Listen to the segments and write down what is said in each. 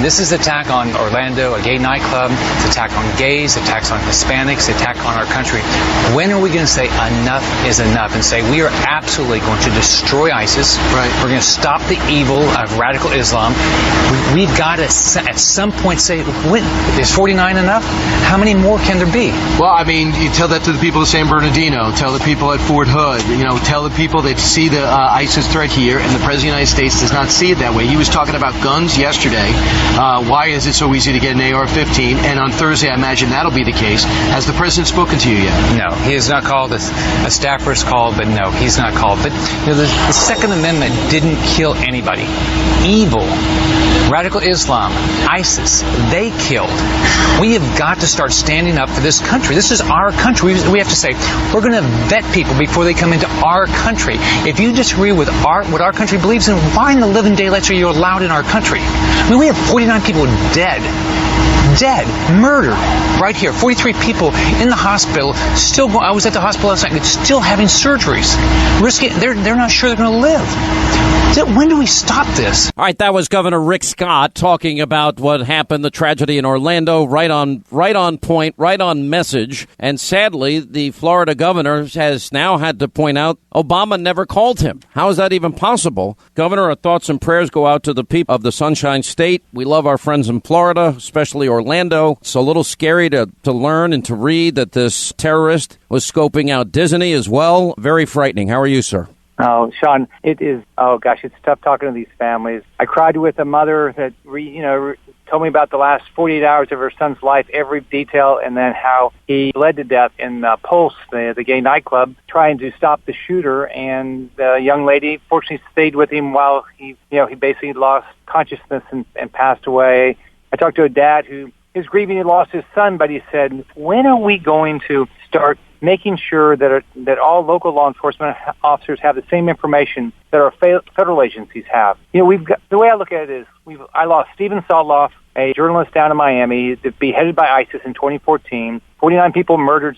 this is an attack on Orlando, a gay nightclub. It's an attack on gays, attacks on Hispanics, attack on our country. When are we going to say enough is enough and say we are absolutely going to destroy ISIS? Right. We're going to stop the evil of radical Islam. We've got to, at some point, say, is 49 enough? How many more can there be? Well, I mean, you tell that to the people of San Bernardino, tell the people at Fort Hood, tell the people that see the ISIS threat here, and the President of the United States does not see it that way. He was talking about guns yesterday. Why is it so easy to get an AR-15? And on Thursday, I imagine that'll be the case. Has the President spoken to you yet? No, he has not called. A staffer's called, but no, he's not called. But the Second Amendment didn't kill anybody. Evil, radical Islam, ISIS, they killed. We have got to start standing up for this country. This is our country. We have to say, we're going to vet people before they come into our country. If you disagree with what our country believes in, why in the living daylights are you allowed in our country? I mean, we have 49 people dead, murdered, right here. 43 people in the hospital, still going. I was at the hospital last night, still having surgeries. They're not sure they're going to live. When do we stop this? All right, that was Governor Rick Scott talking about what happened, the tragedy in Orlando, right on point, right on message. And sadly, the Florida governor has now had to point out Obama never called him. How is that even possible? Governor, our thoughts and prayers go out to the people of the Sunshine State. We love our friends in Florida, especially Orlando. It's a little scary to learn and to read that this terrorist was scoping out Disney as well. Very frightening. How are you, sir? Oh, Sean, it is, it's tough talking to these families. I cried with a mother that, told me about the last 48 hours of her son's life, every detail, and then how he bled to death in Pulse, the gay nightclub, trying to stop the shooter. And the young lady, fortunately, stayed with him while he basically lost consciousness and passed away. I talked to a dad who is grieving he lost his son, but he said, when are we going to start making sure that all local law enforcement officers have the same information that our federal agencies have? We've got, the way I look at it is, I lost Stephen Sotloff, a journalist down in Miami, beheaded by ISIS in 2014. 49 people murdered,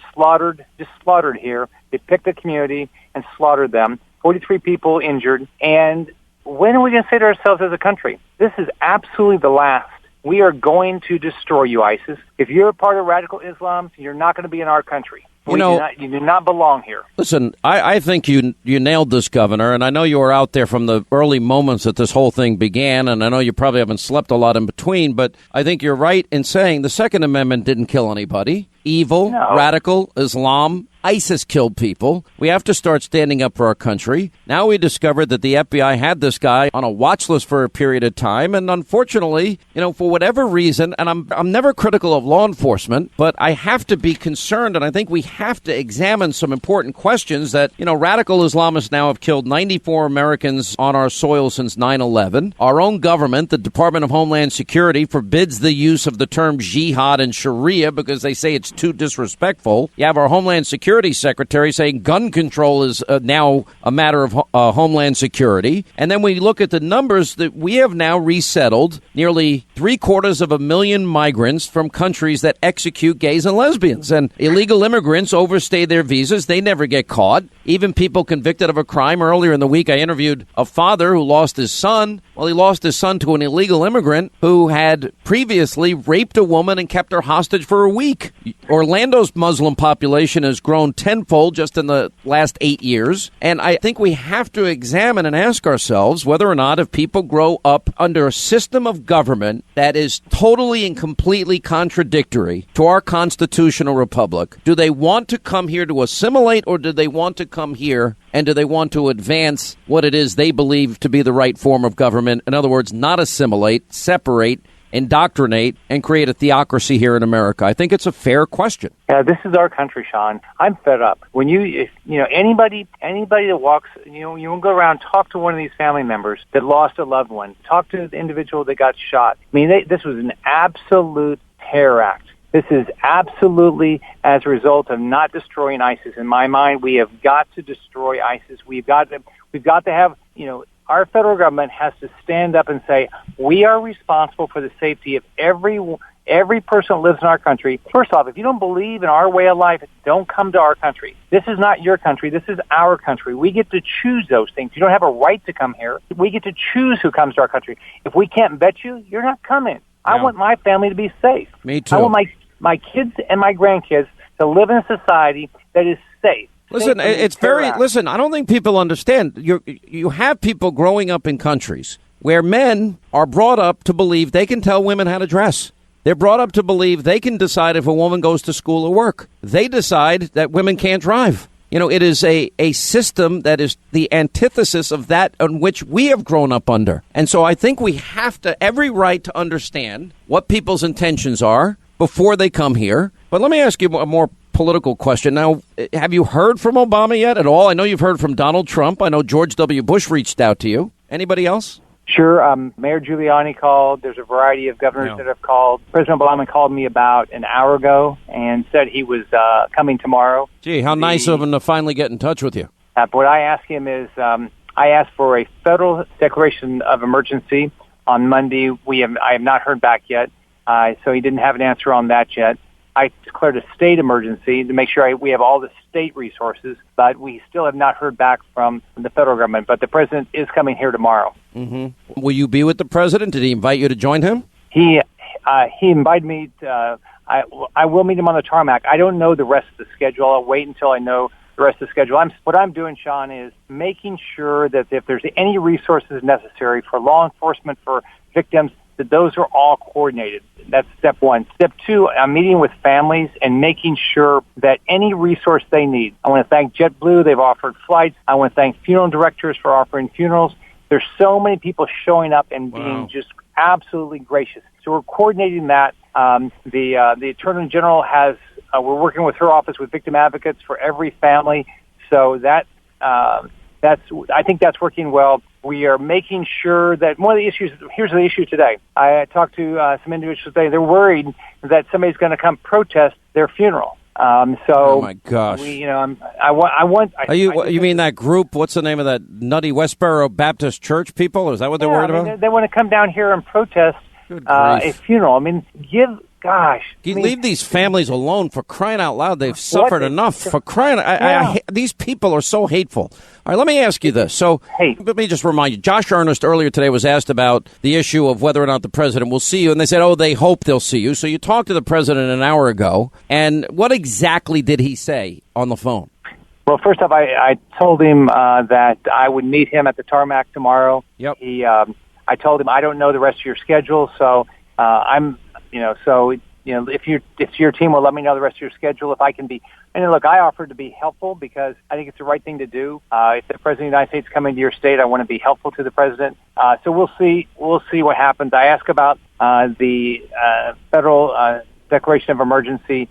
just slaughtered here. They picked the community and slaughtered them. 43 people injured. And when are we going to say to ourselves as a country, this is absolutely the last. We are going to destroy you, ISIS. If you're a part of radical Islam, you're not going to be in our country. You do not belong here. Listen, I think you nailed this, Governor, and I know you were out there from the early moments that this whole thing began, and I know you probably haven't slept a lot in between, but I think you're right in saying the Second Amendment didn't kill anybody. Evil, radical Islam, ISIS killed people. We have to start standing up for our country. Now we discovered that the FBI had this guy on a watch list for a period of time. And unfortunately, for whatever reason, and I'm never critical of law enforcement, but I have to be concerned. And I think we have to examine some important questions that, radical Islamists now have killed 94 Americans on our soil since 9/11. Our own government, the Department of Homeland Security, forbids the use of the term jihad and Sharia because they say it's too disrespectful. You have our Homeland Security Secretary saying gun control is now a matter of Homeland Security. And then we look at the numbers that we have now resettled nearly 750,000 migrants from countries that execute gays and lesbians. And illegal immigrants overstay their visas. They never get caught. Even people convicted of a crime. Earlier in the week, I interviewed a father who lost his son. Well, he lost his son to an illegal immigrant who had previously raped a woman and kept her hostage for a week. Orlando's Muslim population has grown tenfold just in the last 8 years. And I think we have to examine and ask ourselves whether or not if people grow up under a system of government that is totally and completely contradictory to our constitutional republic, do they want to come here to assimilate, or do they want to come here and do they want to advance what it is they believe to be the right form of government? In other words, not assimilate, separate, indoctrinate, and create a theocracy here in America? I think it's a fair question. Yeah, this is our country, Sean. I'm fed up. When anybody that walks, you will go around, talk to one of these family members that lost a loved one, talk to the individual that got shot. I mean, this was an absolute terror act. This is absolutely as a result of not destroying ISIS. In my mind, we have got to destroy ISIS. We've got to have, our federal government has to stand up and say, we are responsible for the safety of every person that lives in our country. First off, if you don't believe in our way of life, don't come to our country. This is not your country. This is our country. We get to choose those things. You don't have a right to come here. We get to choose who comes to our country. If we can't vet you, you're not coming. I want my family to be safe. Me too. I want my kids and my grandkids to live in a society that is safe. Listen, it's very. Listen, I don't think people understand. You have people growing up in countries where men are brought up to believe they can tell women how to dress. They're brought up to believe they can decide if a woman goes to school or work. They decide that women can't drive. You know, it is a system that is the antithesis of that on which we have grown up under. And so I think we have every right to understand what people's intentions are before they come here. But let me ask you a more political question. Now, have you heard from Obama yet at all? I know you've heard from Donald Trump. I know George W. Bush reached out to you. Anybody else? Sure. Mayor Giuliani called. There's a variety of governors that have called. President Obama called me about an hour ago and said he was coming tomorrow. Gee, how nice of him to finally get in touch with you. What I asked him is, I asked for a federal declaration of emergency on Monday. I have not heard back yet, so he didn't have an answer on that yet. I declared a state emergency to make sure we have all the state resources, but we still have not heard back from the federal government. But the president is coming here tomorrow. Mm-hmm. Will you be with the president? Did he invite you to join him? He invited me. I will meet him on the tarmac. I don't know the rest of the schedule. I'll wait until I know the rest of the schedule. What I'm doing, Sean, is making sure that if there's any resources necessary for law enforcement, for victims, that those are all coordinated. That's step one. Step two, I'm meeting with families and making sure that any resource they need. I want to thank JetBlue. They've offered flights. I want to thank funeral directors for offering funerals. There's so many people showing up and being just absolutely gracious. So we're coordinating that. The Attorney General has, we're working with her office with victim advocates for every family. So I think that's working well. We are making sure that one of the issues, here's the issue today. I talked to some individuals today. They're worried that somebody's going to come protest their funeral. Oh my gosh! You mean that group? What's the name of that nutty Westboro Baptist Church people? Is that what they're worried about? They want to come down here and protest a funeral. I mean, leave these families alone, for crying out loud. They've suffered enough, for crying out. These people are so hateful. All right, let me ask you this. So let me just remind you, Josh Earnest earlier today was asked about the issue of whether or not the president will see you. And they said, they hope they'll see you. So you talked to the president an hour ago. And what exactly did he say on the phone? Well, first off, I told him that I would meet him at the tarmac tomorrow. Yep. I told him I don't know the rest of your schedule, so if your team will let me know the rest of your schedule, if I can be. And look, I offered to be helpful because I think it's the right thing to do. If the president of the United States coming to your state, I want to be helpful to the president. So we'll see what happens. I asked about the federal declaration of emergency.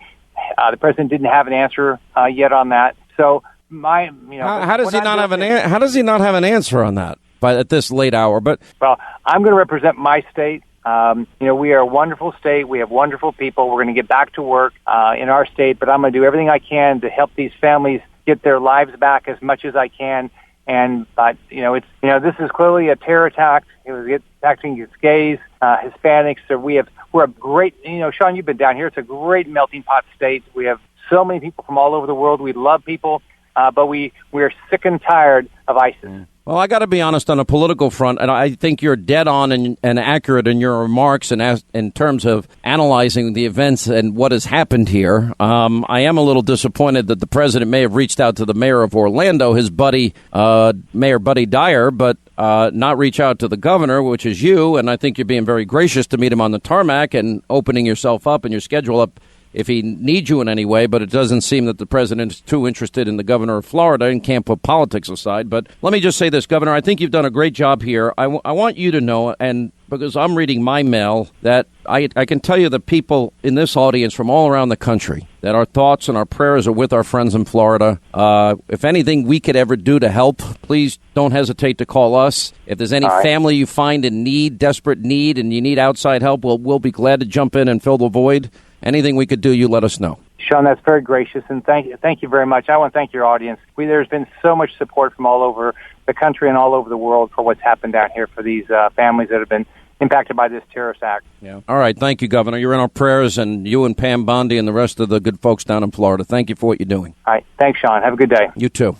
The president didn't have an answer yet on that. So how does he not have an answer on that at this late hour? Well, I'm going to represent my state. We are a wonderful state. We have wonderful people. We're going to get back to work in our state, but I'm going to do everything I can to help these families get their lives back as much as I can. And this is clearly a terror attack. It was attacking against gays, Hispanics. So we're a great. Sean, you've been down here. It's a great melting pot state. We have so many people from all over the world. We love people, but we are sick and tired of ISIS. Well, I got to be honest on a political front, and I think you're dead on and accurate in your remarks and in terms of analyzing the events and what has happened here. I am a little disappointed that the president may have reached out to the mayor of Orlando, his buddy, Mayor Buddy Dyer, but not reach out to the governor, which is you. And I think you're being very gracious to meet him on the tarmac and opening yourself up and your schedule up if he needs you in any way, but it doesn't seem that the president is too interested in the governor of Florida and can't put politics aside. But let me just say this, Governor, I think you've done a great job here. I want you to know, and because I'm reading my mail, that I can tell you the people in this audience from all around the country, that our thoughts and our prayers are with our friends in Florida. If anything we could ever do to help, please don't hesitate to call us. If there's any family you find in need, desperate need, and you need outside help, we'll be glad to jump in and fill the void. Anything we could do, you let us know. Sean, that's very gracious, and thank you very much. I want to thank your audience. There's been so much support from all over the country and all over the world for what's happened down here for these families that have been impacted by this terrorist act. Yeah. All right. Thank you, Governor. You're in our prayers, and you and Pam Bondi and the rest of the good folks down in Florida. Thank you for what you're doing. All right. Thanks, Sean. Have a good day. You too.